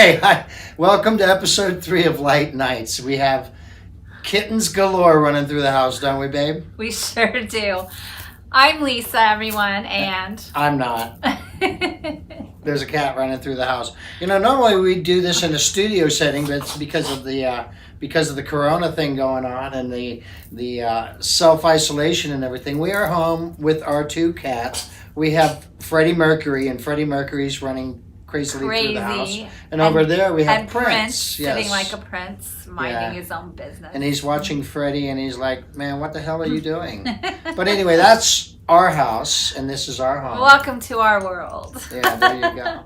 Okay, hi. Welcome to episode 3 of Light Nights. We have kittens galore running through the house, don't we, babe? We sure do. I'm Lisa, everyone, and I'm not. There's a cat running through the house. You know, normally we do this in a studio setting, but it's because of the Corona thing going on and the self-isolation and everything. We are home with our 2 cats. We have Freddie Mercury, and Freddie Mercury's running crazily through the house. And over there we have Prince. Sitting like a prince, minding his own business. And he's watching Freddie, and he's like, man, what the hell are you doing? But anyway, that's our house, and this is our home. Welcome to our world. Yeah, there you go.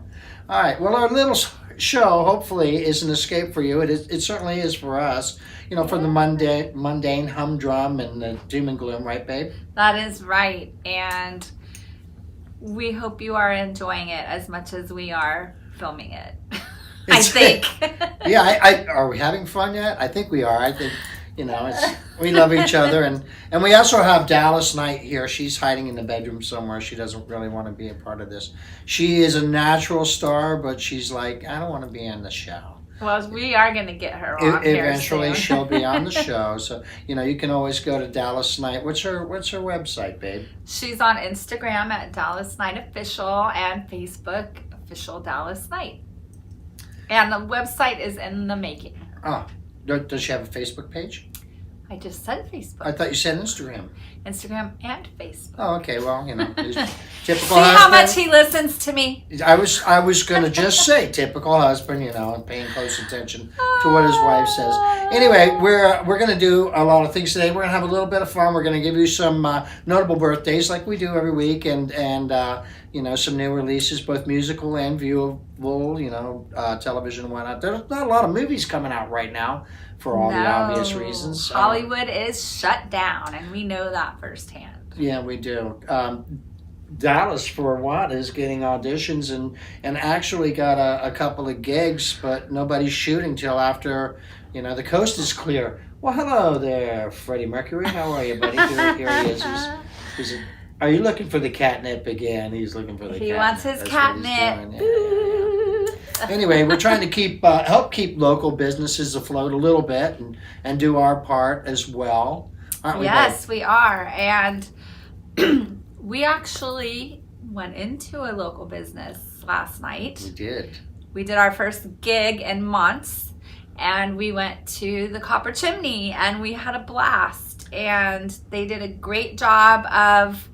All right, well, our little show hopefully is an escape for you. It certainly is for us, you know, from the mundane humdrum and the doom and gloom, right, babe? That is right, and we hope you are enjoying it as much as we are filming it. I think. Yeah, are we having fun yet? I think we are. I think, you know, we love each other. And we also have Dallas Knight here. She's hiding in the bedroom somewhere. She doesn't really want to be a part of this. She is a natural star, but she's like, I don't want to be in the show. Well, we are going to get her on here eventually. soon. She'll be on the show. So, you know, you can always go to Dallas Knight. What's her website, babe? She's on Instagram at Dallas Knight Official and Facebook Official Dallas Knight. And the website is in the making. Oh, does she have a Facebook page? I just said Facebook. I thought you said Instagram. Instagram and Facebook. Oh, okay. Well, you know, typical See husband. how much he listens to me? I was going to just say typical husband, you know, and paying close attention to what his wife says. Anyway, we're going to do a lot of things today. We're going to have a little bit of fun. We're going to give you some notable birthdays like we do every week, and you know, some new releases, both musical and viewable, you know, television and whatnot. There's not a lot of movies coming out right now for all the obvious reasons. Hollywood is shut down, and we know that firsthand. Yeah, we do. Dallas, for what, is getting auditions and actually got a couple of gigs, but nobody's shooting till after, you know, the coast is clear. Well, hello there, Freddie Mercury. How are you, buddy? Here he is. Are you looking for the catnip again? He's looking for the catnip. He wants his catnip. Anyway, we're trying to help keep local businesses afloat a little bit and do our part as well. Aren't we? Yes, we are. And we actually went into a local business last night. We did. We did our first gig in months, and we went to the Copper Chimney, and we had a blast. And they did a great job of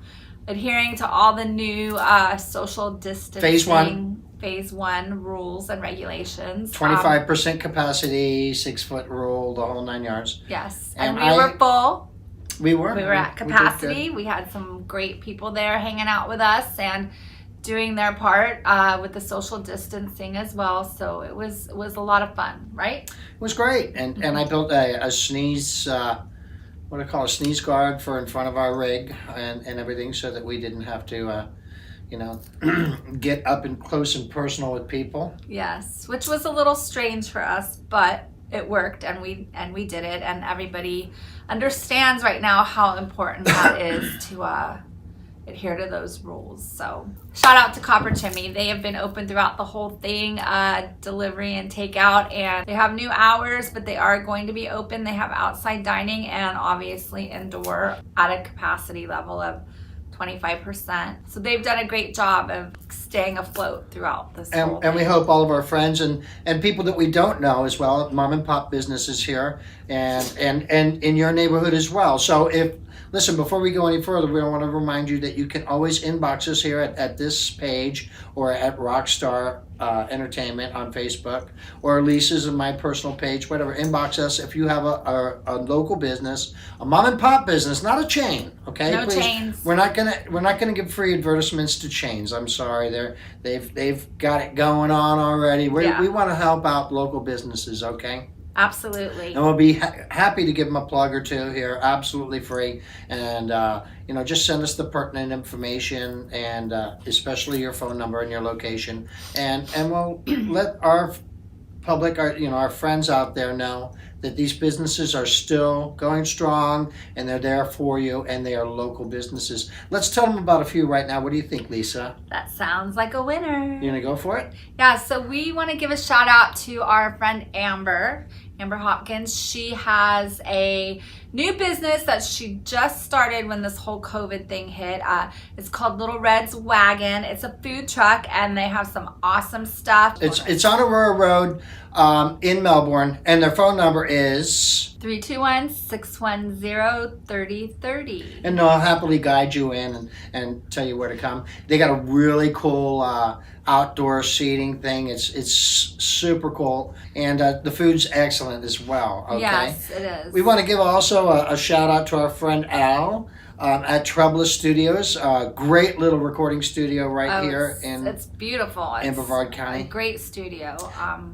adhering to all the new social distancing Phase 1 rules and regulations. 25% capacity, 6-foot rule, the whole 9 yards. Yes, and we were full. We were at capacity. We had some great people there hanging out with us and doing their part with the social distancing as well. So it was a lot of fun, right? It was great, and I built a sneeze. What I call a sneeze guard for in front of our rig and everything, so that we didn't have to, you know, get up and close and personal with people. Yes, which was a little strange for us, but it worked, and we did it, and everybody understands right now how important that is to adhere to those rules. So shout out to Copper Chimney. They have been open throughout the whole thing, delivery and takeout, and they have new hours, but they are going to be open. They have outside dining and obviously indoor at a capacity level of 25%. So they've done a great job of staying afloat throughout this whole thing. And we hope all of our friends and people that we don't know as well, mom and pop businesses here and in your neighborhood as well. So listen, before we go any further, we want to remind you that you can always inbox us here at this page or at Rockstar Entertainment on Facebook, or Lisa's and my personal page, whatever. Inbox us if you have a local business, a mom and pop business, not a chain. Okay, no chains. We're not gonna give free advertisements to chains. I'm sorry, they've got it going on already. We want to help out local businesses. Okay. Absolutely. And we'll be happy to give them a plug or two here, absolutely free. And, you know, just send us the pertinent information, and especially your phone number and your location. And we'll let our public, our friends out there know that these businesses are still going strong and they're there for you and they are local businesses. Let's tell them about a few right now. What do you think, Lisa? That sounds like a winner. You gonna go for it? Yeah, so we want to give a shout out to our friend Amber Hopkins. She has a new business that she just started when this whole COVID thing hit. It's called Little Red's Wagon. It's a food truck and they have some awesome stuff. It's on Aurora Road in Melbourne, and their phone number is 321-610-3030. and they'll happily guide you in and tell you where to come. They got a really cool outdoor seating thing. It's super cool, and the food's excellent as well. Okay? Yes, it is. We want to give also a shout out to our friend Al at Troublous Studios. Great little recording studio here it's beautiful. in Brevard County. A great studio.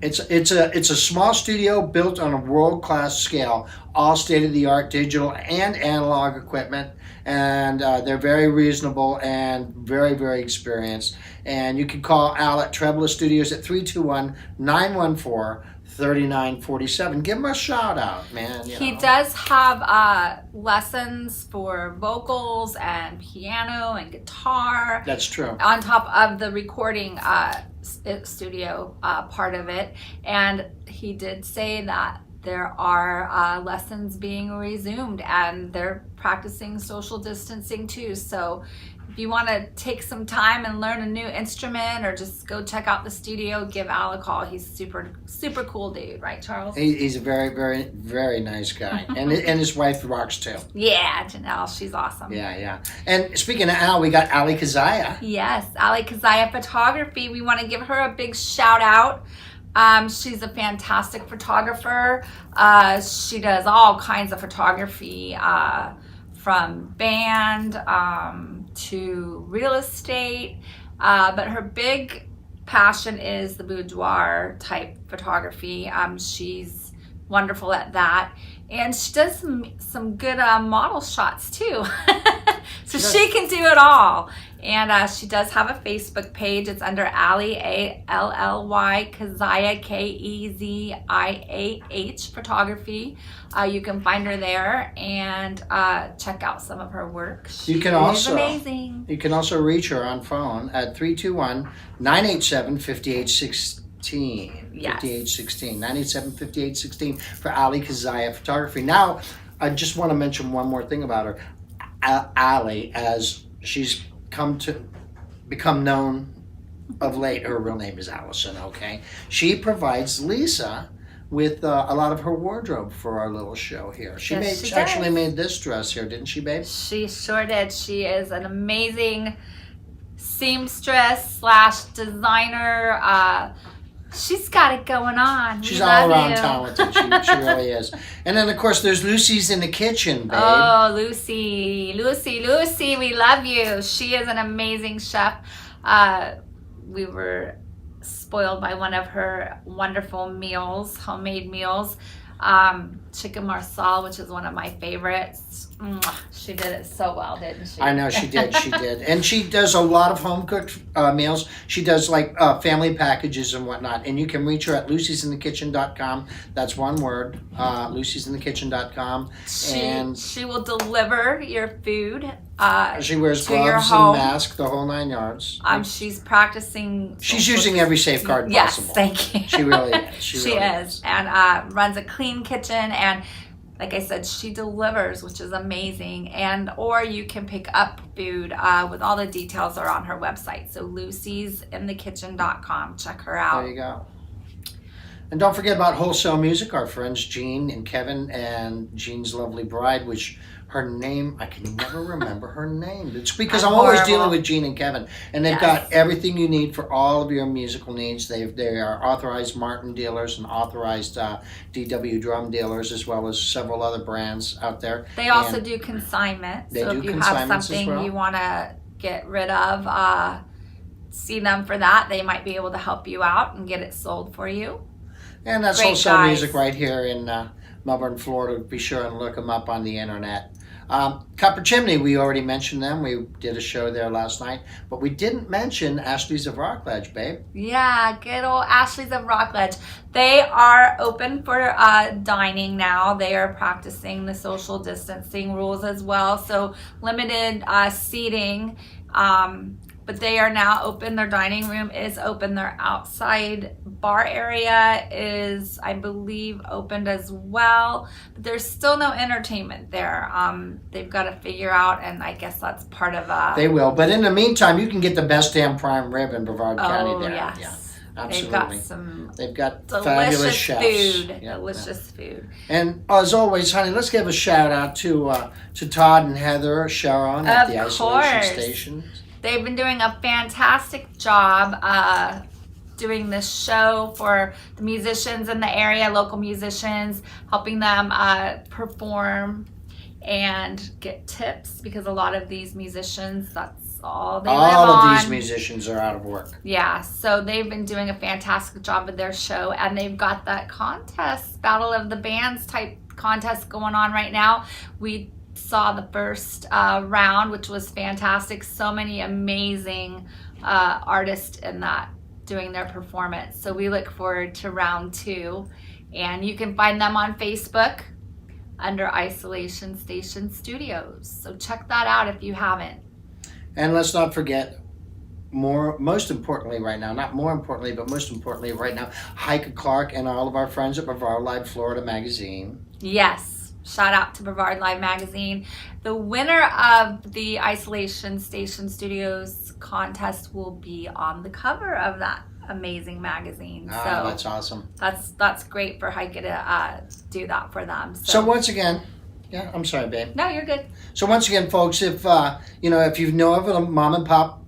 It's a small studio built on a world-class scale, all state-of-the-art digital and analog equipment, and they're very reasonable and very, very experienced. And you can call Al at Troublous Studios at 321-914-3947. Give him a shout out, man. He does have lessons for vocals and piano and guitar. That's true. On top of the recording studio part of it. And he did say that there are lessons being resumed and they're practicing social distancing too. So if you want to take some time and learn a new instrument or just go check out the studio, give Al a call. He's super, super cool dude, right, Charles? He's a very, very, very nice guy. and his wife rocks too. Yeah, Janelle, she's awesome. Yeah. And speaking of Al, we got Ali Kazaya. Yes, Ali Kazaya Photography. We want to give her a big shout out. She's a fantastic photographer. She does all kinds of photography, from band to real estate, but her big passion is the boudoir type photography. She's wonderful at that, and she does some good model shots too. So she can do it all. And she does have a Facebook page. It's under Ali, A-L-L-Y, Kazaya, K-E-Z-I-A-H, photography. You can find her there and check out some of her work. She's amazing. You can also reach her on phone at 321-987-5816. Yes. 5816. 987-5816 for Ali Kazaya Photography. Now, I just want to mention one more thing about her. Ali, as she's come to become known of late, her real name is Allison, okay? She provides Lisa with a lot of her wardrobe for our little show here. She actually made this dress here, didn't she, babe? She sure did. She is an amazing seamstress / designer. She's got it going on. She's all around talented. She really is. And then, of course, there's Lucy's in the Kitchen, babe. Oh, Lucy, we love you. She is an amazing chef. We were spoiled by one of her wonderful meals, homemade meals. Chicken marsala, which is one of my favorites. She did it so well, didn't she? I know she did. And she does a lot of home cooked meals. She does like family packages and whatnot. And you can reach her at lucysinthekitchen.com. That's one word, lucysinthekitchen.com. She will deliver your food. She wears gloves and mask, the whole 9 yards. She's practicing. She's using every safeguard possible. Yes, thank you. She really is. She is. And runs a clean kitchen. And like I said, she delivers, which is amazing. Or you can pick up food with all the details are on her website. So lucysinthekitchen.com. Check her out. There you go. And don't forget about Wholesale Music, our friends Jean and Kevin, and Jean's lovely bride, which her name, I can never remember her name. It's because I'm always dealing with Jean and Kevin. And they've got everything you need for all of your musical needs. They are authorized Martin dealers and authorized DW drum dealers, as well as several other brands out there. They also do consignment. So if you have something you want to get rid of, see them for that. They might be able to help you out and get it sold for you. And that's Wholesale Music right here in Melbourne, Florida. Be sure and look them up on the internet. Copper Chimney, we already mentioned them. We did a show there last night, but we didn't mention Ashley's of Rockledge, babe. Yeah, good old Ashley's of Rockledge. They are open for dining now. They are practicing the social distancing rules as well, so limited seating. But they are now open. Their dining room is open. Their outside bar area is, I believe, opened as well. But there's still no entertainment there. They've got to figure out, and I guess that's part of... They will. But in the meantime, you can get the best damn prime rib in Brevard County there. Yes. Yeah. Absolutely. They've got fabulous chefs. Food. Yeah, delicious food. And as always, honey, let's give a shout out to Todd and Heather Sharon at the isolation station. They've been doing a fantastic job doing this show for the musicians in the area, local musicians, helping them perform and get tips, because a lot of these musicians, that's all they live on. All of these musicians are out of work. Yeah, so they've been doing a fantastic job with their show, and they've got that contest, Battle of the Bands type contest going on right now. We saw the first round, which was fantastic. So many amazing artists in that doing their performance. So we look forward to round 2, and you can find them on Facebook under Isolation Station Studios. So check that out if you haven't. And let's not forget, most importantly right now, not more importantly, but most importantly right now, Heike Clark and all of our friends at Brevard Live Florida Magazine. Yes. Shout out to Brevard Live Magazine. The winner of the Isolation Station Studios contest will be on the cover of that amazing magazine. Oh, so that's awesome. That's great for Heike to do that for them. So once again, yeah, I'm sorry, babe. No, you're good. So once again, folks, if if you know of a mom and pop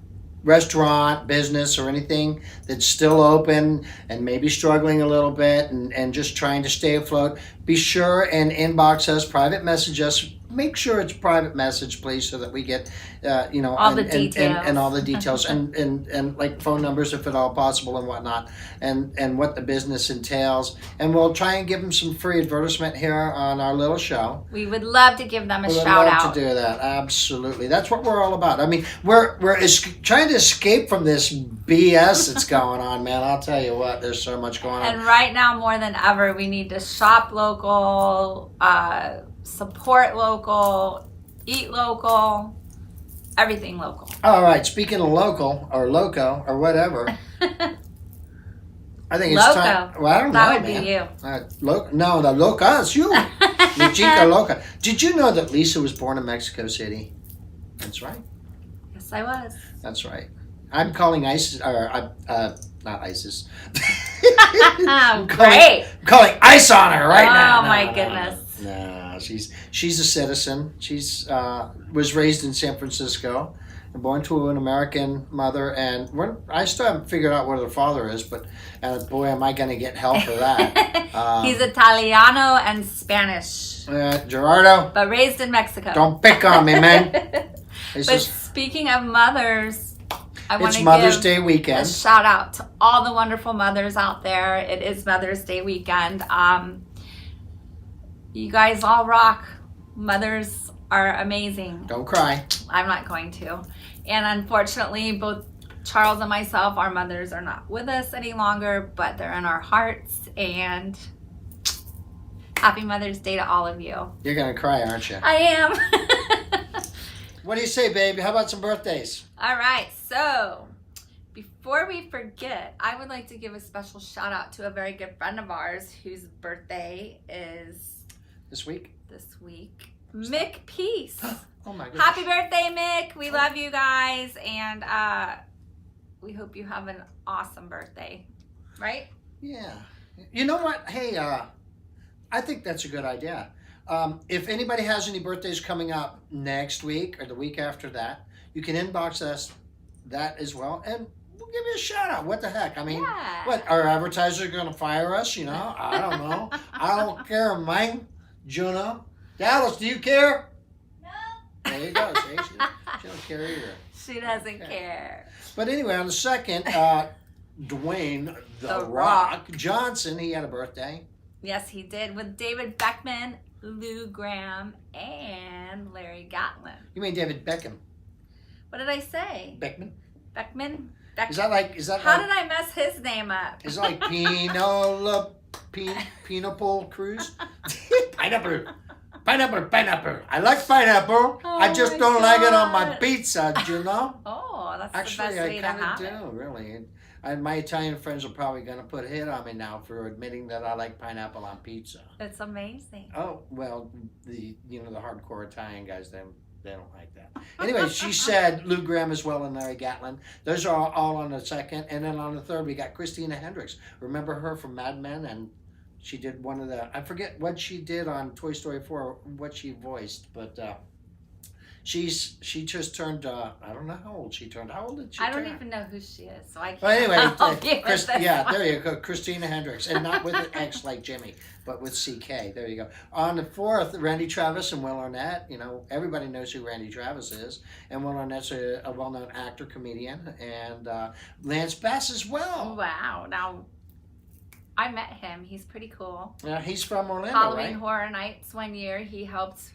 restaurant, business, or anything that's still open and maybe struggling a little bit and just trying to stay afloat, be sure and inbox us, private message us. Make sure it's private message, please, so that we get, all the details and all the details and like phone numbers if at all possible and whatnot, and what the business entails. And we'll try and give them some free advertisement here on our little show. We would love to give them a shout out. We would love to do that. Absolutely. That's what we're all about. I mean, we're trying to escape from this BS that's going on, man. I'll tell you what, there's so much going on. And right now, more than ever, we need to shop local, support local, eat local, everything local. All right. Speaking of local or loco or whatever, I think it's Loco. time. Well, I don't know, That would man. be you. No, the loca is you. The chica loca. Did you know that Lisa was born in Mexico City? That's right. Yes, I was. That's right. I'm calling ISIS, or not ISIS. I'm calling ice on her right now. Oh my goodness. No, she's a citizen. She's was raised in San Francisco, and born to an American mother, and I still haven't figured out what her father is, but boy, am I going to get hell for that. He's Italiano and Spanish. Gerardo. But raised in Mexico. Don't pick on me, man. But speaking of mothers, I want to give Mother's Day weekend. a shout out to all the wonderful mothers out there. It is Mother's Day weekend. You guys all rock. Mothers are amazing. Don't cry. I'm not going to. And unfortunately, both Charles and myself, our mothers are not with us any longer, but they're in our hearts. And happy Mother's Day to all of you. You're going to cry, aren't you? I am. What do you say, baby? How about some birthdays? All right. So before we forget, I would like to give a special shout out to a very good friend of ours whose birthday is this week. Mick Peace. Oh my goodness. Happy birthday, Mick. We love you guys, and we hope you have an awesome birthday. Right? Yeah. You know what? Hey, I think that's a good idea. If anybody has any birthdays coming up next week or the week after that, you can inbox us that as well, and we'll give you a shout out. What the heck? I mean, what, our advertisers are going to fire us? I don't know. I don't care, man. Juno. Dallas, do you care? No. There you go. See, she don't care either. She doesn't care. But anyway, on the second, Dwayne The Rock Johnson, he had a birthday. Yes, he did, with David Beckman, Lou Graham, and Larry Gatlin. You mean David Beckham? What did I say? Beckman? Beckman? Is that like? How did I mess his name up? Is that like Pineapple Cruise? Pineapple. I like pineapple. Oh I just my don't like it on my God. pizza, do you know? Oh, that's Actually, the best way I to kind have of it. do, really. And my Italian friends are probably going to put a hit on me now for admitting that I like pineapple on pizza. It's amazing. Oh, well, the hardcore Italian guys, they don't like that. Anyway, she said Lou Graham as well and Larry Gatlin. Those are all on the second. And then on the third, we got Christina Hendricks. Remember her from Mad Men? And she did one of the, I forget what she did on Toy Story 4, what she voiced, but she just turned, I don't know how old she turned. How old did she turn? I don't even know who she is, so I can't Well, anyway, help you with this one. there you go, Christina Hendricks, and not with an X like Jimmy, but with CK. There you go. On the fourth, Randy Travis and Will Arnett. You know, everybody knows who Randy Travis is, and Will Arnett's a well-known actor, comedian, and Lance Bass as well. Wow. Now, I met him. He's pretty cool. Yeah, he's from Orlando, Halloween right? Horror Nights one year, he helped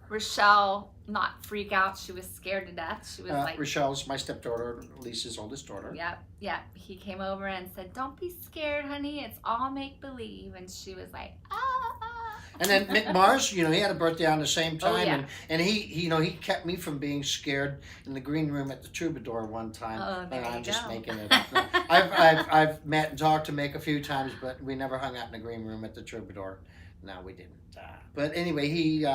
Rochelle not freak out. She was scared to death. She was like, Rochelle's my stepdaughter, Lisa's oldest daughter. Yep. He came over and said, "Don't be scared, honey. It's all make believe." And she was like, ah. And then Mick Mars, he had a birthday on the same time, Oh, yeah. and he kept me from being scared in the green room at the Troubadour one time. Oh, there and I'm you just go. making it up. I've met and talked to Mick a few times, but we never hung out in the green room at the Troubadour. No, we didn't. But anyway, he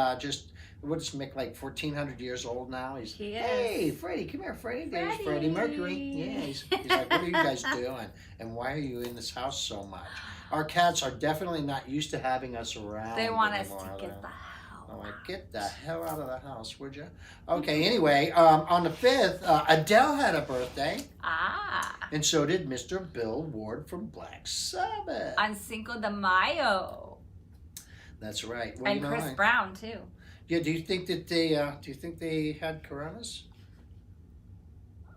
what is Mick, like 1,400 years old now? He is. Hey, Freddie, come here, Freddie. There's Freddie. Freddie Mercury. Yeah, he's like, what are you guys doing? And why are you in this house so much? Our cats are definitely not used to having us around. They want us anymore, to get though. the hell I'm like, out. get the hell out of the house, would you? Okay, anyway, on the 5th, Adele had a birthday, Ah. and so did Mr. Bill Ward from Black Sabbath. On Cinco de Mayo. That's right. Well, And Chris Brown, too. Yeah, do you think they had coronas?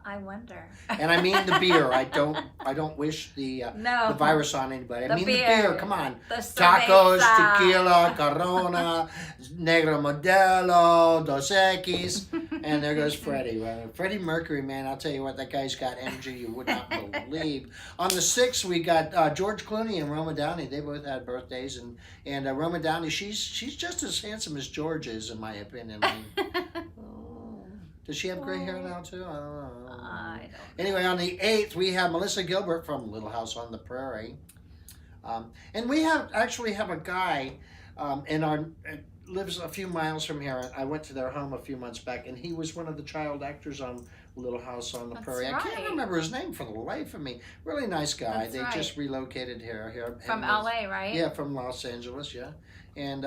I wonder. And I mean the beer. I don't wish the virus on anybody. I mean the beer. Come on. The Tacos, cerveza. tequila, Corona, Negro Modelo, Dos Equis, and there goes Freddie. Well, Freddie Mercury, man, I'll tell you what, that guy's got energy you would not believe. On the 6th, we got George Clooney and Roma Downey. They both had birthdays, and Roma Downey, she's just as handsome as George is, in my opinion. I mean, does she have gray hair now too? I don't know. I don't know. Anyway, on the 8th, we have Melissa Gilbert from Little House on the Prairie. And we actually have a guy lives a few miles from here. I went to their home a few months back, and he was one of the child actors on Little House on the That's Prairie. I can't right. remember his name for the life of me. Really nice guy. That's They right. just relocated here. From LA, right? Yeah, from Los Angeles, yeah. And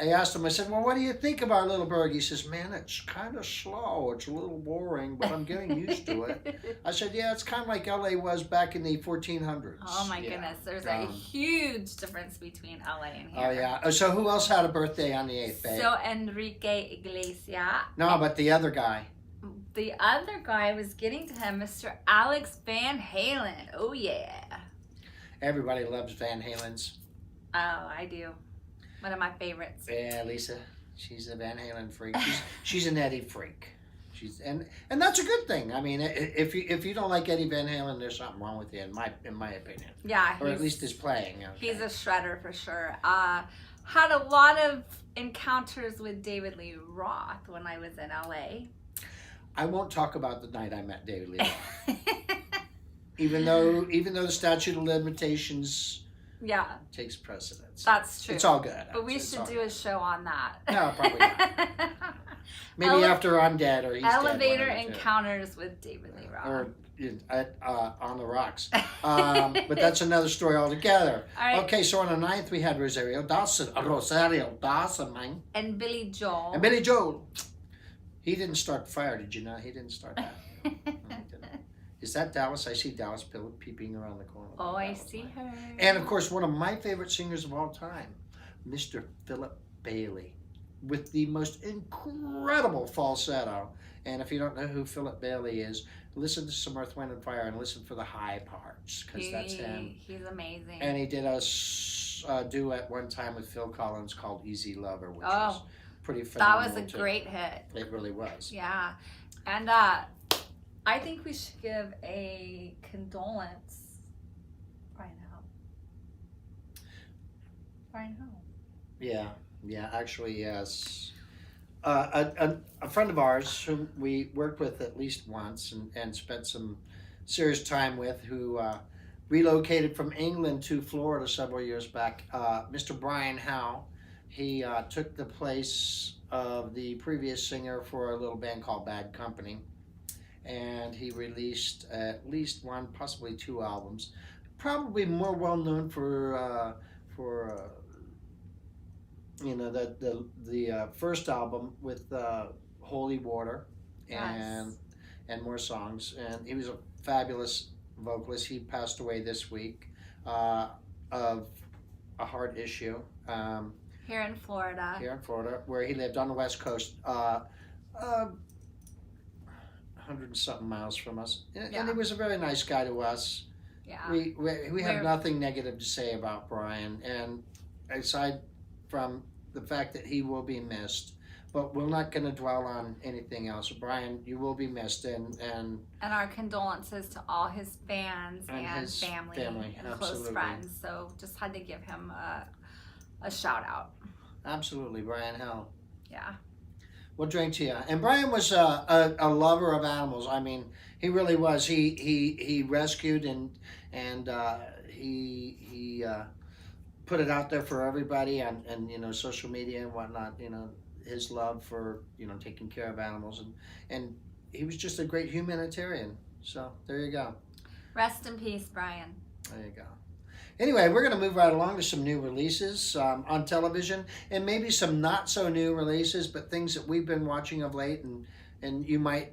I asked him, I said, well, what do you think of our little burg? He says, man, it's kind of slow. It's a little boring, but I'm getting used to it. I said, yeah, it's kind of like LA was back in the 1400s. Oh my goodness, there's a huge difference between LA and here. Oh, yeah. So who else had a birthday on the 8th, babe? So Enrique Iglesias. No, but the other guy. The other guy was getting to him, Mr. Alex Van Halen. Oh, yeah. Everybody loves Van Halen's. Oh, I do. One of my favorites. Yeah, Lisa, she's a Van Halen freak. She's an Eddie freak. And that's a good thing. I mean, if you don't like Eddie Van Halen, there's something wrong with you, in my opinion. Yeah, or at least his playing. Okay. He's a shredder for sure. Had a lot of encounters with David Lee Roth when I was in LA. I won't talk about the night I met David Lee Roth. even though the statute of limitations takes precedence. That's true. It's all good. But we should do a show on that. No, probably not. Maybe after I'm dead or he's Elevator dead. encounters with David Lee Roth. Or on the rocks. But that's another story altogether. All right. Okay, so on the 9th we had Rosario Dawson, man. And Billy Joel. And Billy Joel. He didn't start the fire, did you know? He didn't start that. No, he didn't. Is that Dallas? I see Dallas peeping around the corner. Oh, I see her. And of course, one of my favorite singers of all time, Mr. Philip Bailey, with the most incredible falsetto. And if you don't know who Philip Bailey is, listen to some Earth, Wind, and Fire and listen for the high parts, because that's him. He's amazing. And he did a duet one time with Phil Collins called "Easy Lover," which Oh, was pretty that phenomenal. was a great hit. It really was. Yeah. And I think we should give a condolence right now. Right now. Yeah, actually, yes. A friend of ours whom we worked with at least once and spent some serious time with, who relocated from England to Florida several years back, Mr. Brian Howe. He took the place of the previous singer for a little band called Bad Company, and he released at least one, possibly two albums. Probably more well known for the first album with Holy Water and Yes. and more songs. And he was a fabulous vocalist. He passed away this week of a heart issue Here in Florida. here in Florida, where he lived on the West Coast. 100 and something miles from us, and Yeah. he was a very nice guy to us. Yeah. We have We're- nothing negative to say about Brian, and aside from the fact that he will be missed, but we're not going to dwell on anything else. Brian, you will be missed, and And our condolences to all his fans And and his family, family, and absolutely. close friends. So just had to give him a shout out. absolutely, Brian Hell. Yeah. We'll drink to you. And Brian was a lover of animals. I mean, he really was. He rescued and he put it out there for everybody and social media and whatnot. His love for taking care of animals, and he was just a great humanitarian. So there you go. Rest in peace, Brian. There you go. Anyway, we're going to move right along to some new releases on television, and maybe some not so new releases, but things that we've been watching of late, and you might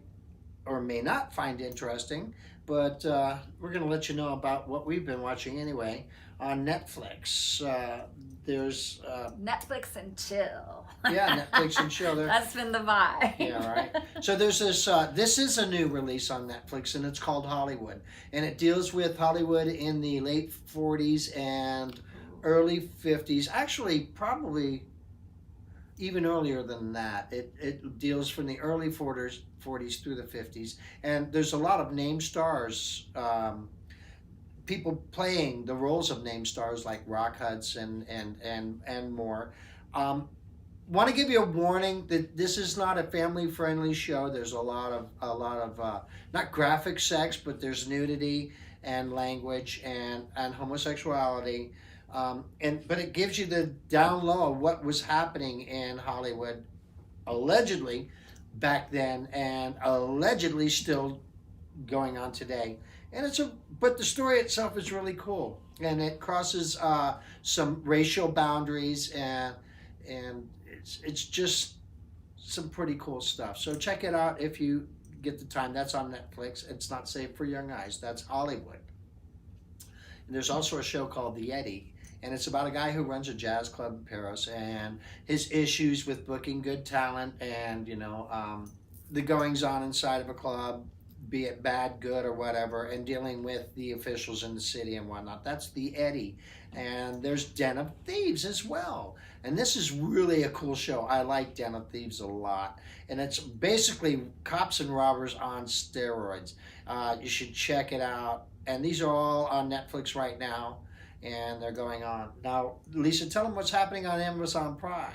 or may not find interesting. But we're going to let you know about what we've been watching anyway on Netflix. There's Netflix and chill. Netflix and chill. That's been the vibe. Yeah, right. So there's this. This is a new release on Netflix, and it's called Hollywood, and it deals with Hollywood in the late '40s and early '50s. Actually, probably even earlier than that. It deals from the early '40s through the '50s, and there's a lot of name stars. People playing the roles of name stars like Rock Hudson and more. Want to give you a warning that this is not a family-friendly show. There's a lot of not graphic sex, but there's nudity and language and homosexuality, but it gives you the down low of what was happening in Hollywood, allegedly back then, and allegedly still going on today. And but the story itself is really cool, and it crosses some racial boundaries and it's just some pretty cool stuff. So check it out if you get the time. That's on Netflix. It's not safe for young eyes. That's Hollywood. And there's also a show called The Eddie, and it's about a guy who runs a jazz club in Paris and his issues with booking good talent and the goings on inside of a club, be it bad, good, or whatever, and dealing with the officials in the city and whatnot. That's The Eddie. And there's Den of Thieves as well. And this is really a cool show. I like Den of Thieves a lot. And it's basically cops and robbers on steroids. You should check it out. And these are all on Netflix right now, and they're going on. Now, Lisa, tell them what's happening on Amazon Prime.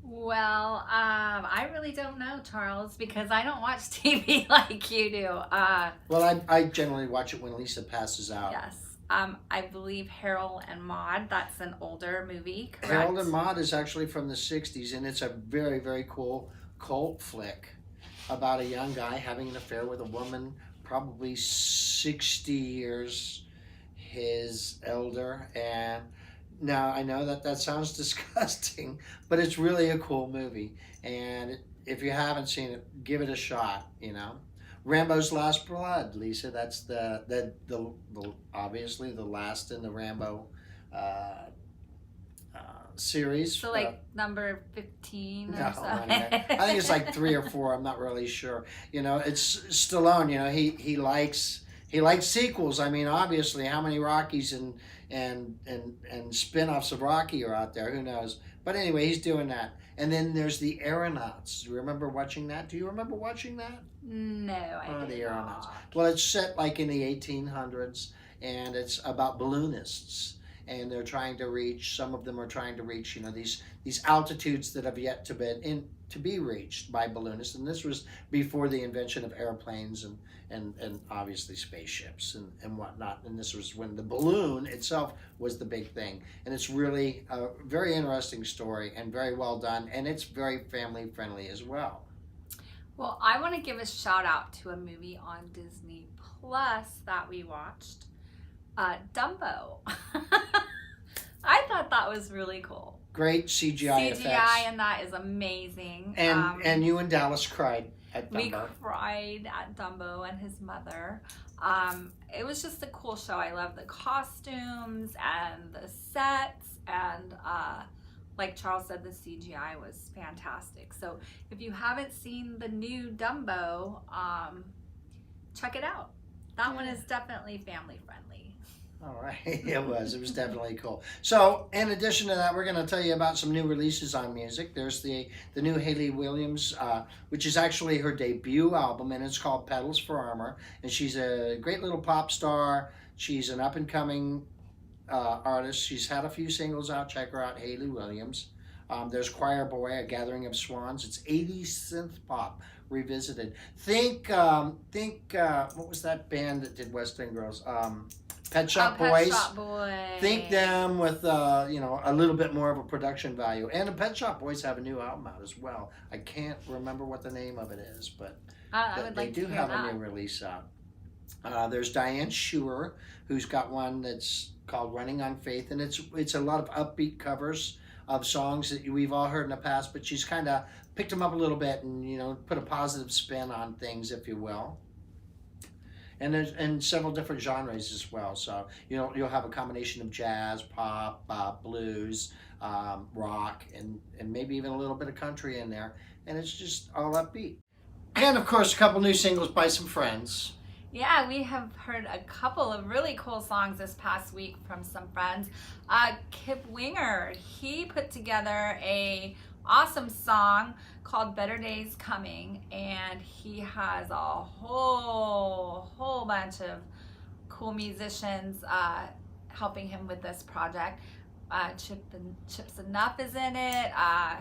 Well, I really don't know, Charles, because I don't watch TV like you do. Well, I generally watch it when Lisa passes out. Yes. I believe Harold and Maude, that's an older movie, correct? Harold and Maude is actually from the 60s, and it's a very, very cool cult flick about a young guy having an affair with a woman probably 60 years his elder. And now I know that sounds disgusting, but it's really a cool movie. And if you haven't seen it, give it a shot, Rambo's Last Blood, Lisa. That's the obviously the last in the Rambo series. So number 15 No, or so. I think it's like 3 or 4. I'm not really sure. It's Stallone. He likes He likes sequels. I mean, obviously, how many Rockies and spin-offs of Rocky are out there? Who knows? But anyway, he's doing that. And then there's the Aeronauts. Do you remember watching that? Do you remember watching that? No, I did The Aeronauts. not. Well, it's set like in the 1800s, and it's about balloonists. And they're trying to reach. Some of them are trying to reach, these altitudes that have yet to be reached by balloonists. And this was before the invention of airplanes and obviously spaceships and whatnot. And this was when the balloon itself was the big thing. And it's really a very interesting story and very well done. And it's very family friendly as well. Well, I want to give a shout out to a movie on Disney Plus that we watched, Dumbo. I thought that was really cool. Great CGI effects. And that is amazing. And you and Dallas cried at Dumbo. We cried at Dumbo and his mother. It was just a cool show. I love the costumes and the sets, and like Charles said, the CGI was fantastic. So if you haven't seen the new Dumbo, check it out. That one is definitely family friendly. All right, it was definitely cool. So in addition to that, we're going to tell you about some new releases on music. There's the new Hayley Williams, which is actually her debut album, and it's called Petals for Armor. And she's a great little pop star. She's an up-and-coming artist. She's had a few singles out. Check her out, Hayley Williams. There's Choir Boy, A Gathering of Swans. It's 80s synth pop revisited. Think what was that band that did West End Girls? Pet Shop Boys. Pet Shop Boys. Think them with a little bit more of a production value. And the Pet Shop Boys have a new album out as well. I can't remember what the name of it is, but they do have a new release out. There's Diane Schuer, who's got one that's called Running on Faith, and it's a lot of upbeat covers of songs that we've all heard in the past, but she's kind of picked them up a little bit and put a positive spin on things, if you will. And there's several different genres as well. So you'll have a combination of jazz, pop, blues, rock, and maybe even a little bit of country in there. And it's just all upbeat. And of course, a couple new singles by some friends. Yeah, we have heard a couple of really cool songs this past week from some friends. Kip Winger, he put together a awesome song called Better Days Coming, and he has a whole bunch of cool musicians helping him with this project. Chips Enough is in it.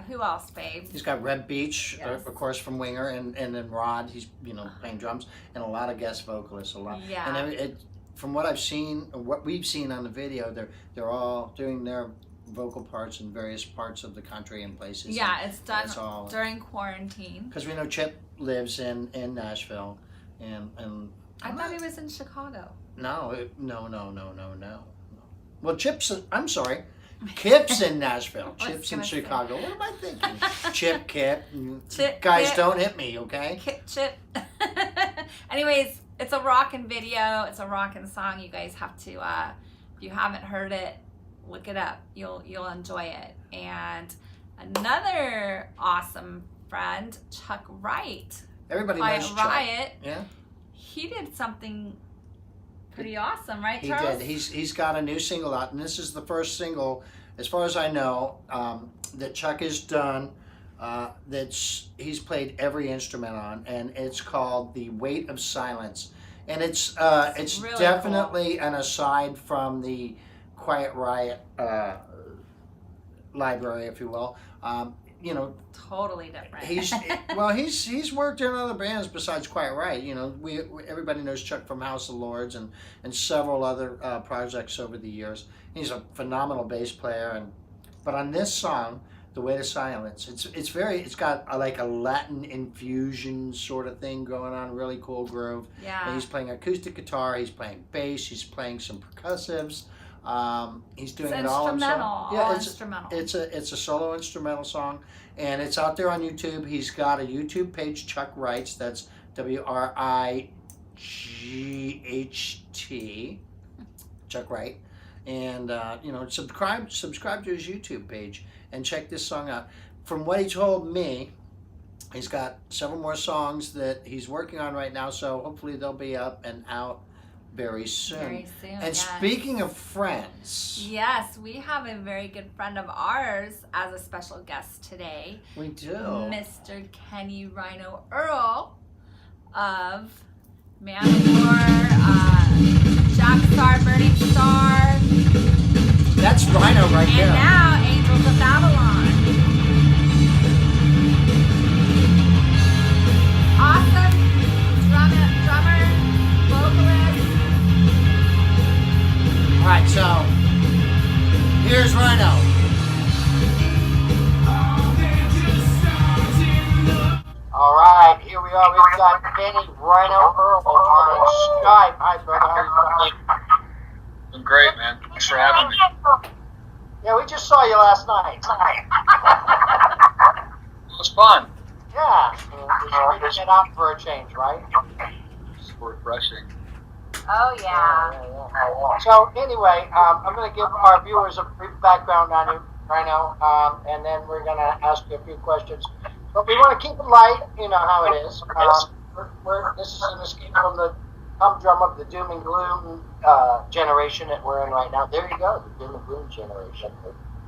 Who else, babe? He's got Red Beach, Yes. of course, from Winger, and then Rod. He's playing drums, and a lot of guest vocalists. A lot. Yeah. And from what I've seen, what we've seen on the video, they're all doing their vocal parts in various parts of the country and places. Yeah, it's done all during quarantine. Because we know Chip lives in Nashville, and I thought he was in Chicago. No. Well, I'm sorry. Kip's in Nashville. Chip's in Chicago. What am I thinking? Chip, Kip. Guys, Kip. don't hit me, okay? Chip. Anyways, it's a rockin' video. It's a rockin' song. You guys have to, if you haven't heard it, look it up. You'll enjoy it. And another awesome friend, Chuck Wright. Everybody knows Chuck. Riot. Yeah. He did something pretty awesome, right, He Charles? did. He's got a new single out, and this is the first single, as far as I know, that Chuck has done. He's played every instrument on, and it's called "The Weight of Silence," and it's really definitely an aside from the Quiet Riot library, if you will. Totally different. He's worked in other bands besides Quiet Riot. Everybody knows Chuck from House of Lords and several other projects over the years. He's a phenomenal bass player, but on this song, "The Weight of Silence," it's got a Latin infusion sort of thing going on, really cool groove. Yeah. And he's playing acoustic guitar, he's playing bass, he's playing some percussives. He's doing it all himself. Yeah, instrumental. It's a solo instrumental song, and it's out there on YouTube. He's got a YouTube page, Chuck Wrights. That's WRIGHT, Chuck Wright, and subscribe to his YouTube page and check this song out. From what he told me, he's got several more songs that he's working on right now, so hopefully they'll be up and out very soon. Very soon. And yes. speaking of friends, yes, we have a very good friend of ours as a special guest today. we do. Mr. Kenny RHINO Earl of Man of War, Jack Starr, Burning Star. That's RHINO right there. And now Angels of Babylon. Awesome drummer, vocalist. All right, so here's RHINO. All right, here we are. We've got Kenny RHINO Earl on Skype. Hi, brother. How you doing? Doing great, man. Thanks for having me. Yeah, we just saw you last night. It was fun. Yeah, we just get out for a change, right? It's refreshing. Oh yeah. So anyway, I'm going to give our viewers a brief background on you, RHINO, and then we're going to ask you a few questions. But we want to keep it light, you know how it is. This is an escape from the humdrum of the doom and gloom generation that we're in right now. There you go, the doom and gloom generation.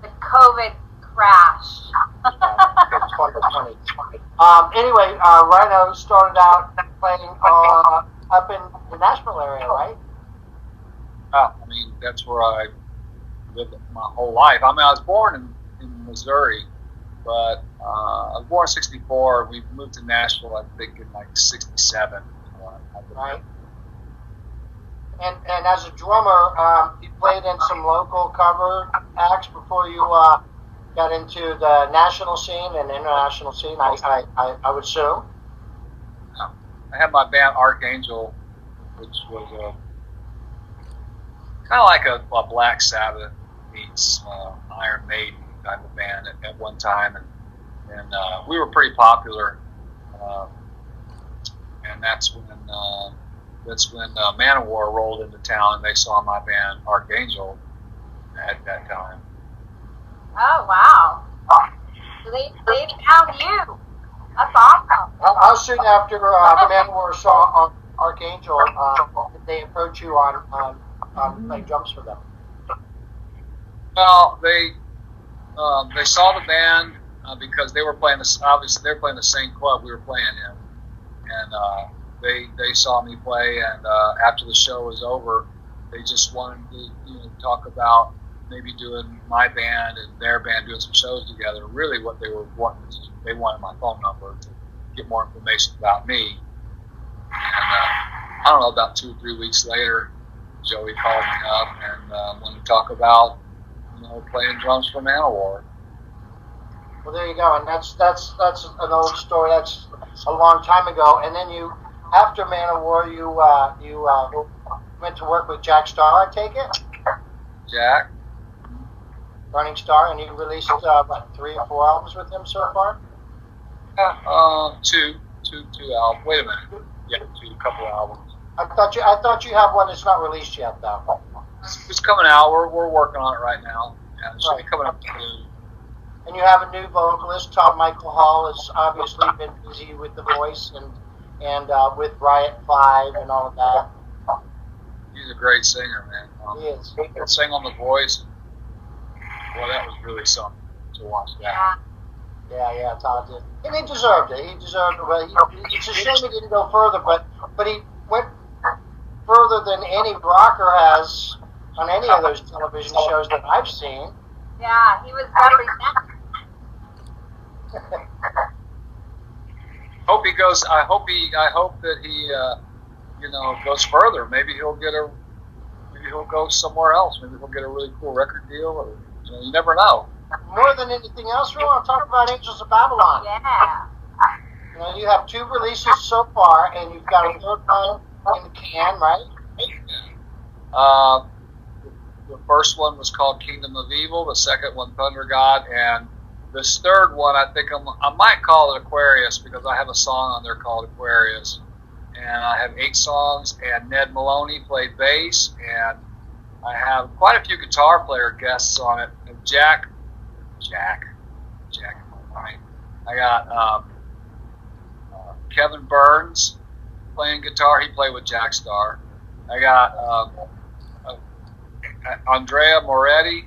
The COVID crash. 2020. Anyway, RHINO started out playing up in the Nashville area, right? I mean, that's where I lived my whole life. I mean, I was born in Missouri, but I was born in '64. We moved to Nashville, I think, in like '67. Right. And as a drummer, you played in some local cover acts before you got into the national scene and international scene, I would assume. I had my band Archangel, which was kind of like a Black Sabbath meets Iron Maiden type of band at one time, and we were pretty popular. And that's when Manowar rolled into town, and they saw my band Archangel at that time. Oh wow! So they found you. That's awesome. How soon after Manowar saw Archangel did they approach you on playing drums for them? Well, they saw the band because they were playing obviously they were playing the same club we were playing in, and they saw me play, and after the show was over, they just wanted to talk about maybe doing my band and their band doing some shows together. Really, what they were wanting is they wanted my phone number to get more information about me. And I don't know, about 2 or 3 weeks later, Joey called me up and wanted to talk about playing drums for Manowar. Well, there you go, and that's an old story. That's a long time ago. And then after Manowar, you went to work with Jack Starr, I take it? Jack. Burning Star, and you released 3 or 4 albums with him so far? Two albums. Wait a minute. Yeah, a couple albums. I thought you have one that's not released yet, though. It's coming out. We're working on it right now. Yeah, it should be coming up soon. And you have a new vocalist, Tom Michael Hall, has obviously been busy with The Voice and with Riot 5 and all of that. He's a great singer, man. He is. He can sing on The Voice. Boy, that was really something to watch that. Yeah, Todd did. And he deserved it. Well, it's a shame he didn't go further, but he went further than any rocker has on any of those television shows that I've seen. Yeah, he was representing. Hope he goes. I hope that he goes further. Maybe he'll go somewhere else. Maybe he'll get a really cool record deal, or you never know. More than anything else, we want to talk about Angels of Babylon. Yeah. You have 2 releases so far, and you've got a 3rd one in the can, right? The first one was called Kingdom of Evil. The second one, Thunder God, and this 3rd one, I think I might call it Aquarius, because I have a song on there called Aquarius, and I have 8 songs. And Ned Maloney played bass, and I have quite a few guitar player guests on it. And Jack. I got Kevin Burns playing guitar. He played with Jack Starr. I got Andrea Moretti.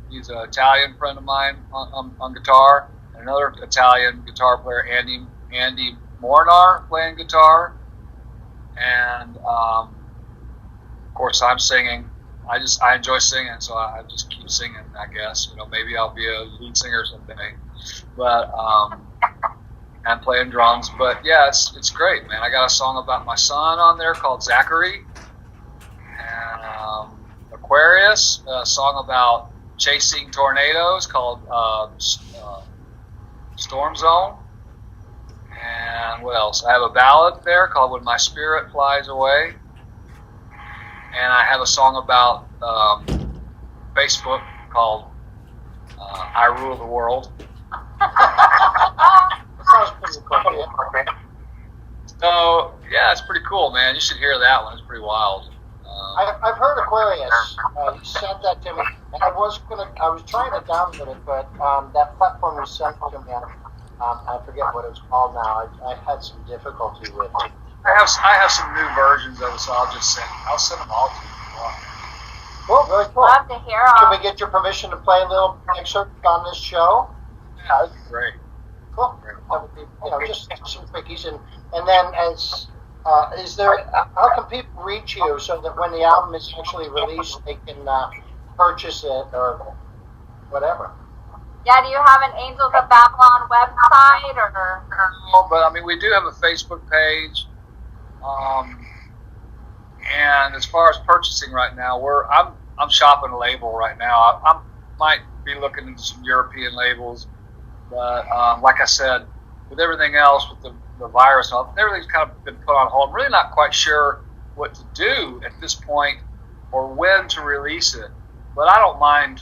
He's an Italian friend of mine on guitar. Another Italian guitar player, Andy Mornar, playing guitar. And of course, I'm singing. I enjoy singing, so I just keep singing. I guess maybe I'll be a lead singer someday. But and playing drums. But yeah, it's great, man. I got a song about my son on there called Zachary. And Aquarius, a song about chasing tornadoes called Storm Zone. And what else? I have a ballad there called When My Spirit Flies Away. And I have a song about Facebook called I Rule the World. So, yeah, it's pretty cool, man. You should hear that one. It's pretty wild. I've heard Aquarius. You sent that to me, and I was trying to download it, but that platform you sent to me, I forget what it's called now. I had some difficulty with it. I have some new versions of it, so I'll send them all to you. Cool, very cool. Love to hear Can we get your permission to play a little excerpt on this show? Yeah, that'd be great. Cool. That would be, just some quickies, and then is there? How can people reach you so that when the album is actually released, they can purchase it or whatever? Yeah, do you have an Angels of Babylon website or? No, but I mean, we do have a Facebook page. And as far as purchasing right now, I'm shopping a label right now. I might be looking into some European labels, but like I said, with everything else, with the virus and all, everything's kind of been put on hold. I'm really not quite sure what to do at this point or when to release it. But I don't mind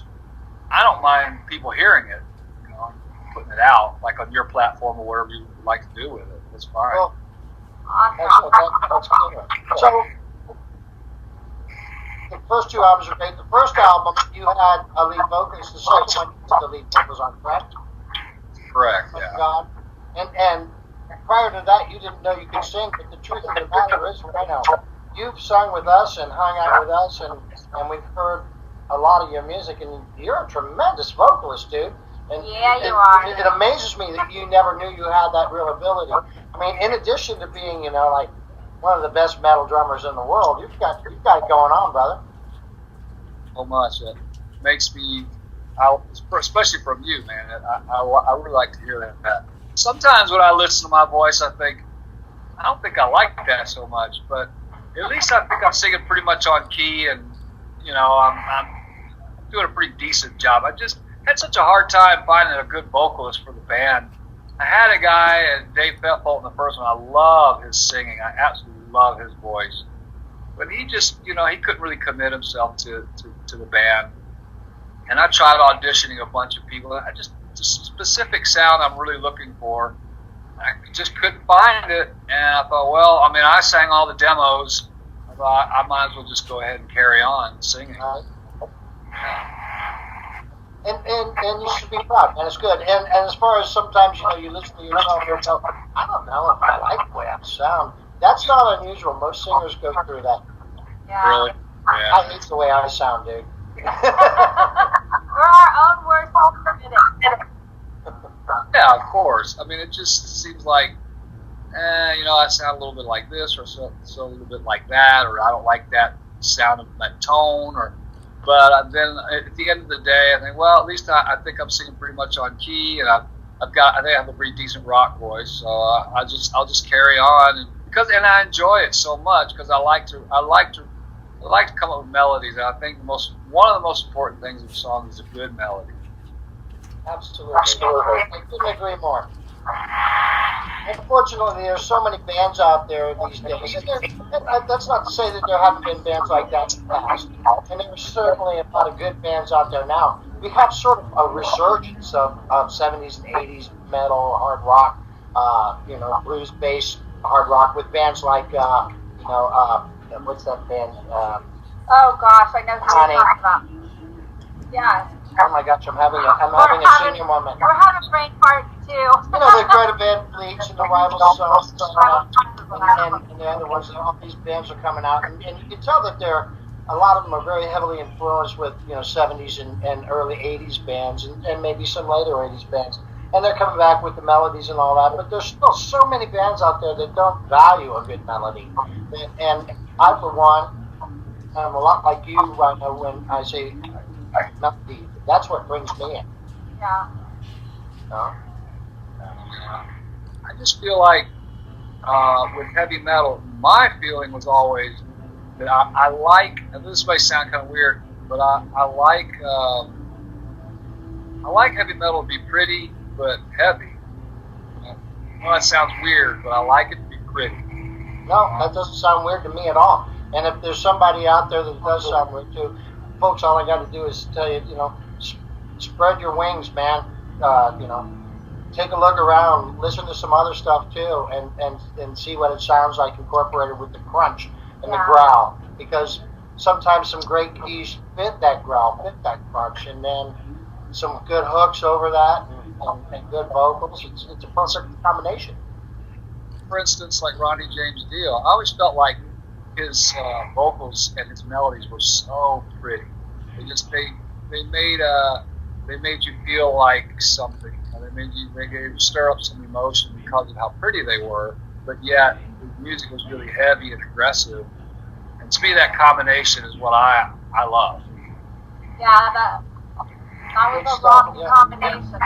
people hearing it, putting it out, like on your platform or wherever you would like to do with it. It's fine. Well, that's good. So, the first two albums are great. The first album, you had a lead vocalist. The second one, you had the lead vocals on, correct? Correct, yeah. God. And prior to that, you didn't know you could sing, but the truth of the matter is, you've sung with us and hung out with us, and we've heard a lot of your music, and you're a tremendous vocalist, dude. And yeah, you are. It amazes me that you never knew you had that real ability. I mean, in addition to being, like one of the best metal drummers in the world, you've got it going on, brother. So much. It makes me, especially from you, man. I really like to hear that. Sometimes when I listen to my voice, I don't think I like that so much, but at least I think I'm singing pretty much on key, and I'm doing a pretty decent job. I just had such a hard time finding a good vocalist for the band. I had a guy, Dave Fetfold, in the first one. I love his singing. I absolutely love his voice. But he just, he couldn't really commit himself to the band. And I tried auditioning a bunch of people. The specific sound I'm really looking for, I just couldn't find it. And I thought, well, I mean, I sang all the demos. I thought I might as well just go ahead and carry on singing. And you should be proud, and it's good. And as far as sometimes, you listen to yourself and go, I don't know if I like the way I sound. That's not unusual. Most singers go through that. Yeah. Really? Yeah. I hate the way I sound, dude. We're our own worst critics. Yeah, of course. I mean, it just seems like, I sound a little bit like this, or so a little bit like that, or I don't like that sound of that tone, But then at the end of the day, I think, well, at least I think I'm singing pretty much on key, and I think I have a pretty decent rock voice, so I'll just carry on, and I enjoy it so much because I like to come up with melodies. And I think one of the most important things of a song is a good melody. Absolutely. I couldn't agree more. Unfortunately, there's so many bands out there these days. And that's not to say that there haven't been bands like that in the past. And there's certainly a lot of good bands out there now. We have sort of a resurgence of 70s and 80s metal, hard rock, blues-based hard rock with bands like, what's that band? Oh gosh, I know who you're talking about. Yeah. Oh my gosh, I'm having a senior moment. We're having brain fart too. The Greta Van Fleets and the Rival Sons and there. The ones that all these bands are coming out, and you can tell that a lot of them are very heavily influenced with 70s and early 80s bands, and maybe some later 80s bands. And they're coming back with the melodies and all that. But there's still so many bands out there that don't value a good melody. And I, for one, I'm a lot like you, RHINO, when I say melody. That's what brings me in. Yeah. I just feel like with heavy metal, my feeling was always that I like, and this may sound kind of weird, but I like heavy metal to be pretty but heavy. Well, that sounds weird, but I like it to be pretty. No, that doesn't sound weird to me at all. And if there's somebody out there that does sound weird too, folks, all I got to do is tell you, spread your wings, man. Take a look around, listen to some other stuff too, and see what it sounds like incorporated with the crunch and the growl. Because sometimes some great keys fit that growl, fit that crunch, and then some good hooks over that and good vocals. It's a perfect combination. For instance, like Ronnie James Dio, I always felt like his vocals and his melodies were so pretty. They made you feel like something. They gave you stir up some emotion because of how pretty they were, but yet the music was really heavy and aggressive. And to me, that combination is what I love. Yeah, that was a long combination.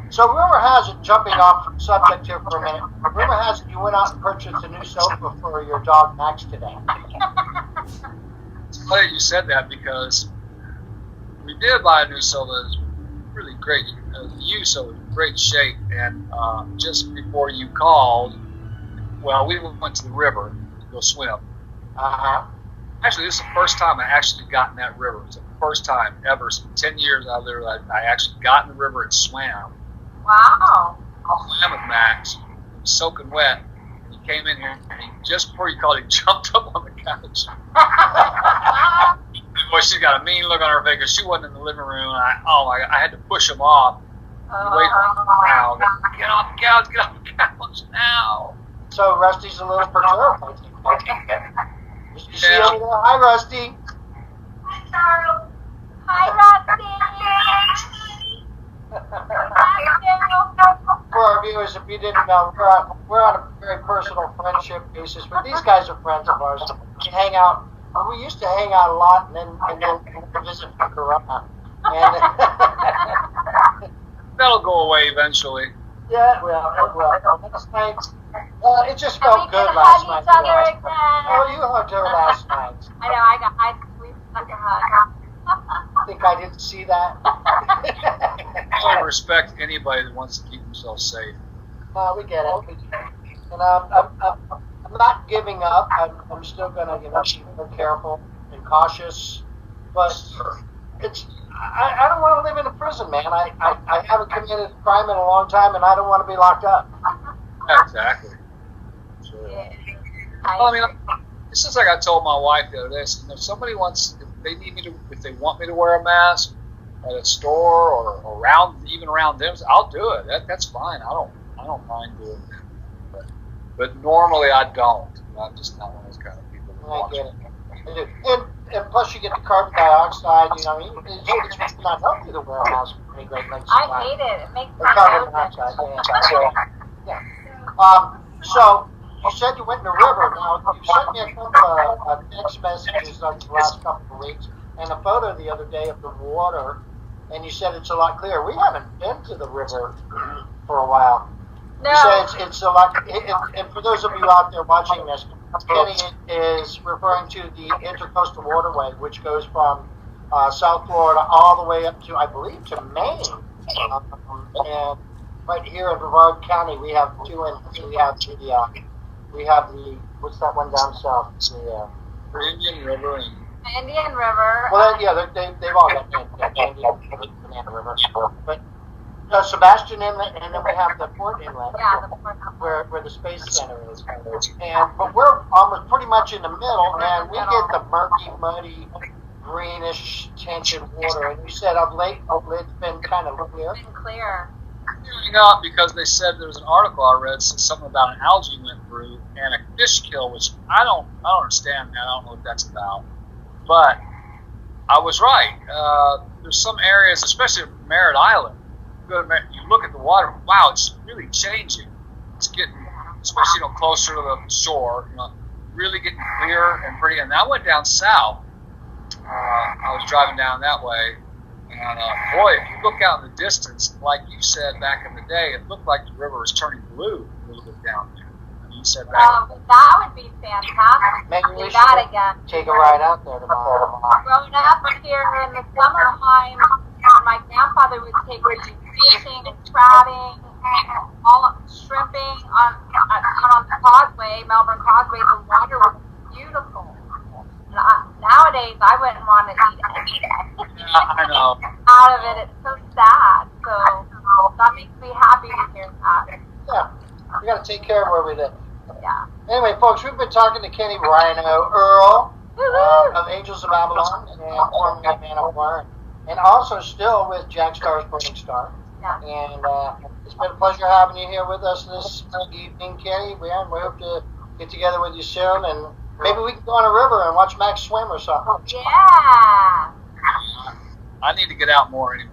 So rumor has it, jumping off subject here for a minute, rumor has it you went out and purchased a new sofa for your dog Max today. It's funny you said that because we did buy a new sofa. It's really great. The used sofa was in great shape. And just before you called, well, we went to the river to go swim. Uh-huh. Actually, this is the first time I actually got in that river. It's the first time ever. It's been 10 years out there I actually got in the river and swam. Wow. I swam with Max. He was soaking wet. And he came in here, and just before you called, he jumped up on the couch. Boy, she's got a mean look on her face. She wasn't in the living room. I had to push him off. Wait now. Get off the couch. Get off the couch now. So Rusty's a little perturbed. You see over there? Hi, Rusty. Hi, Charles. Hi, Rusty. For our viewers, if you didn't know, we're on a very personal friendship basis, but these guys are friends of ours. We hang out. We used to hang out a lot, and then visit for Corona. And That'll go away eventually. yeah, well, it will. Last night, it just felt good last night. Oh, you hugged her last night. I know. We stuck a hug. I think I didn't see that. I respect anybody that wants to keep themselves safe. No, we get it. And I'm not giving up. I'm still gonna, be more careful and cautious. But I don't want to live in a prison, man. I haven't committed a crime in a long time, and I don't want to be locked up. Yeah, exactly. Sure. Well, it's just like I told my wife the other day. If somebody wants, if they want me to wear a mask at a store or even around them, I'll do it. That's fine. I don't mind doing it. But normally I don't. I'm just not one of those kind of people. I get it. And plus you get the carbon dioxide. It's not healthy to wear a mask for any great lengths of time. I hate it. It makes The my carbon nose dioxide. Yeah. So you said you went in the river. Now you sent me a couple of text messages over the last couple of weeks, and a photo the other day of the water, and you said it's a lot clearer. We haven't been to the river for a while. No. You said it's a lot. And for those of you out there watching this, Kenny is referring to the Intercoastal Waterway, which goes from South Florida all the way up to, I believe, to Maine. And right here in Brevard County, we have two inlets. We have the what's that one down south? The Indian River and Indian River. Well, yeah, they've all got names. The Indian Banana River, but Sebastian Inlet, and then we have the Port Inlet, Yeah, the Port. where the Space Center is. But we're almost pretty much in the middle, and we get the murky, muddy, greenish tinted water. And you said of late it's been kind of clear. It's been clear. clearing up because they said there was an article I read said something about an algae went through and a fish kill, which I don't understand that. I don't know what that's about. But I was right. There's some areas, especially at Merritt Island, you look at the water, wow, it's really changing. It's getting, especially closer to the shore, really getting clear and pretty. And I went down south. I was driving down that way, and boy, if you look out in the distance, like you said back in the day, it looked like the river was turning blue a little bit down there. You said back. That would be fantastic. Maybe to we do that should again. take a ride out there tomorrow. Growing up here in the summertime, my grandfather would take me fishing and crabbing, all shrimping on the causeway, Melbourne Causeway. The water was beautiful. Nowadays, I wouldn't want to eat anything I know. out of it. It's so sad. So that makes me happy to hear that. Yeah, we got to take care of where we live. Yeah. Anyway, folks, we've been talking to Kenny RHINO, Earl Woo-hoo. of Angels of Babylon, and formerly of Man of War, and also still with Jack Starr's Burning Star. Yeah. And it's been a pleasure having you here with us this evening, Kenny. We hope to get together with you soon, and maybe we can go on a river and watch Max swim or something. Yeah. I need to get out more anyway.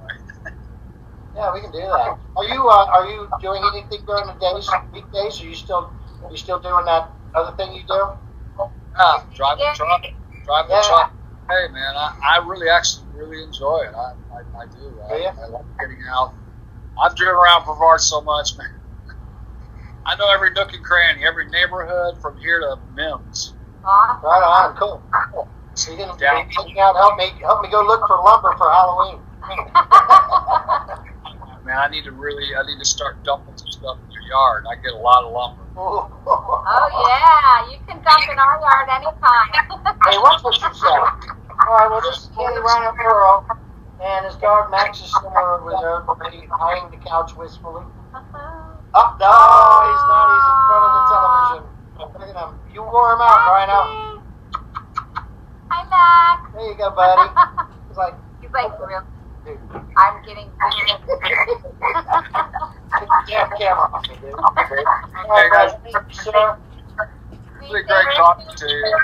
Yeah, we can do that. Are you doing anything during the days, weekdays? Are you still doing that other thing you do? Yeah, driving the truck. Hey man, I really enjoy it. I do. I like getting out. I've driven around Brevard so much, man. I know every nook and cranny, every neighborhood from here to Mims. Awesome. Right on, cool. So you can take me out, help me go look for lumber for Halloween. Man, I need to start dumping some stuff in your yard. I get a lot of lumber. Oh yeah, you can dump in our yard anytime. Hey, watch what you say. All right, well, this is Kenny RHINO Earl, and his dog Max is somewhere over there, eyeing the couch wistfully. Oh, no, he's not. He's in front of the television. Look at him. You wore him out, RHINO. Hi, Max. There you go, buddy. He's like, real. I'm getting Damn camera off me, dude. All Hey, right, guys. guys. Thank you, sir. Really great talking to you.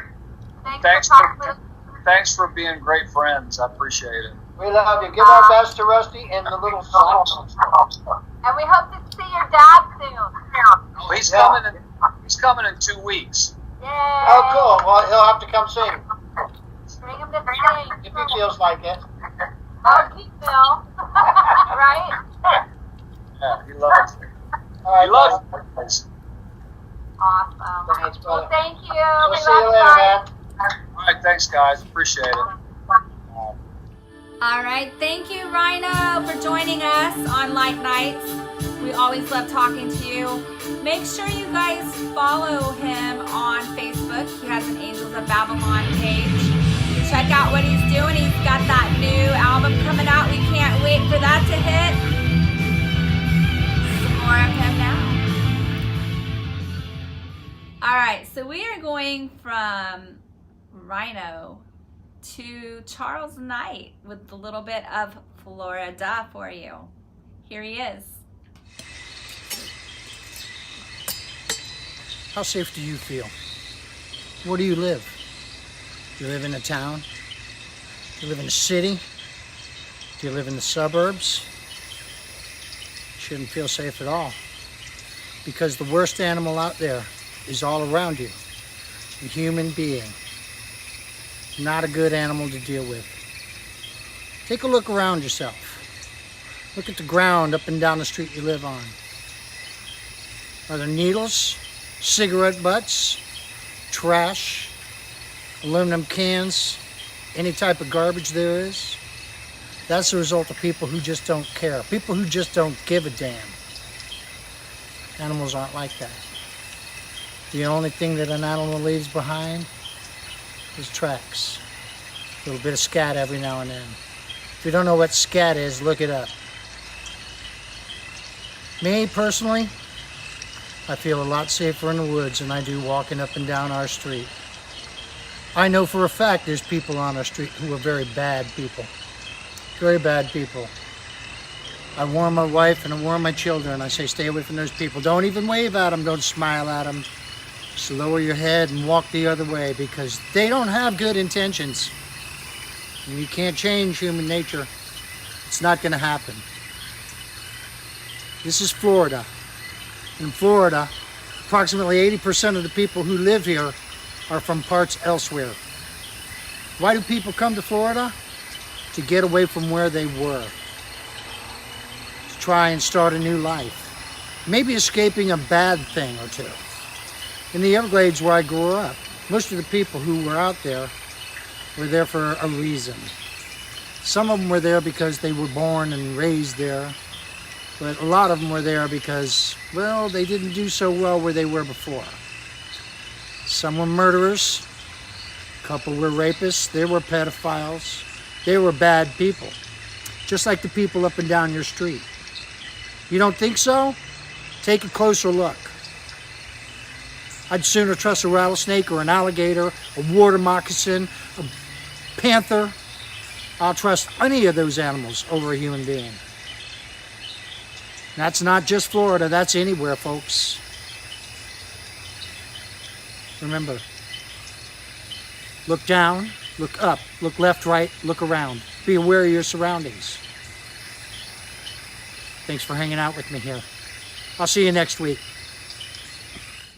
Thanks for being great friends. I appreciate it. We love you. Give our best to Rusty and the little Solomon. And we hope to see your dad soon. Oh, he's coming in 2 weeks. Yay. Oh, cool. Well, he'll have to come sing Bring him to sing. if he feels like it. Oh, he will. Right? Yeah, he loves it. All right, He loves bud. it. Awesome. Thanks, Well, brother. thank you. We'll We see you love later, guys. man. All right, thanks, guys. Appreciate it. All right, thank you, RHINO, for joining us on Light Nights. We always love talking to you. Make sure you guys follow him on Facebook. He has an Angels of Babylon page. Check out what he's doing. He's got that new album coming out. We can't wait for that to hit. Some more of him now. All right, so we are going from RHINO to Charles Knight with a little bit of Florida for you. Here he is. How safe do you feel? Where do you live? Do you live in a town? Do you live in a city? Do you live in the suburbs? You shouldn't feel safe at all, because the worst animal out there is all around you. A human being. Not a good animal to deal with. Take a look around yourself. Look at the ground up and down the street you live on. Are there needles, cigarette butts, trash, aluminum cans, any type of garbage there is? That's the result of people who just don't care. People who just don't give a damn. Animals aren't like that. The only thing that an animal leaves behind is tracks. A little bit of scat every now and then. If you don't know what scat is, look it up. Me, personally, I feel a lot safer in the woods than I do walking up and down our street. I know for a fact there's people on our street who are very bad people. Very bad people. I warn my wife and I warn my children. I say, stay away from those people. Don't even wave at them. Don't smile at them. Just lower your head and walk the other way, because they don't have good intentions. And you can't change human nature. It's not going to happen. This is Florida. In Florida, approximately 80% of the people who live here are from parts elsewhere. Why do people come to Florida? To get away from where they were. To try and start a new life. Maybe escaping a bad thing or two. In the Everglades where I grew up, most of the people who were out there were there for a reason. Some of them were there because they were born and raised there, but a lot of them were there because, well, they didn't do so well where they were before. Some were murderers, a couple were rapists, they were pedophiles, they were bad people, just like the people up and down your street. You don't think so? Take a closer look. I'd sooner trust a rattlesnake or an alligator, a water moccasin, a panther. I'll trust any of those animals over a human being. That's not just Florida, that's anywhere, folks. Remember, look down, look up, look left, right, look around. Be aware of your surroundings. Thanks for hanging out with me here. I'll see you next week.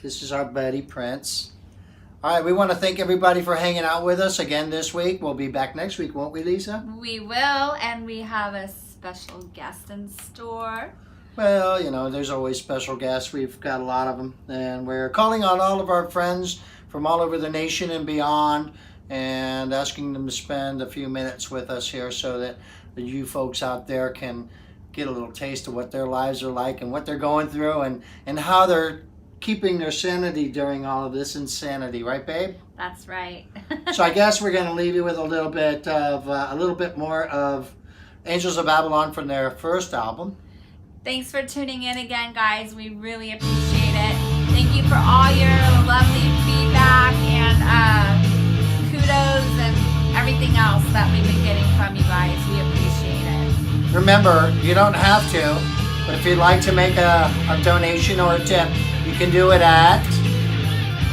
This is our buddy Prince. All right, we want to thank everybody for hanging out with us again this week. We'll be back next week, won't we, Lisa? We will, and we have a special guest in store. Well, you know, there's always special guests. We've got a lot of them. And we're calling on all of our friends from all over the nation and beyond and asking them to spend a few minutes with us here so that you folks out there can get a little taste of what their lives are like and what they're going through and how they're keeping their sanity during all of this insanity. Right, babe? That's right. So I guess we're going to leave you with a little bit more of Angels of Babylon from their first album. Thanks for tuning in again, guys. We really appreciate it. Thank you for all your lovely feedback and kudos and everything else that we've been getting from you guys. We appreciate it. Remember, you don't have to, but if you'd like to make a donation or a tip, you can do it at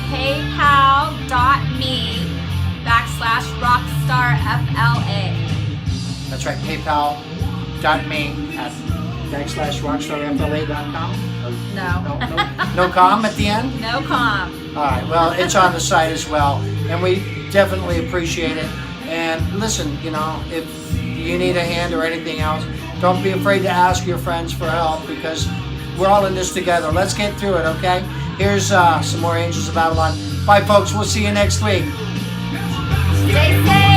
paypal.me/rockstarfla. That's right, paypal.me/rockstarfla.com. No. No com at the end? No com. All right, well, it's on the site as well, and we definitely appreciate it. And listen, you know, if you need a hand or anything else, don't be afraid to ask your friends for help, because we're all in this together. Let's get through it, okay? Here's some more Angels of Babylon. Bye, folks. We'll see you next week. Stay safe.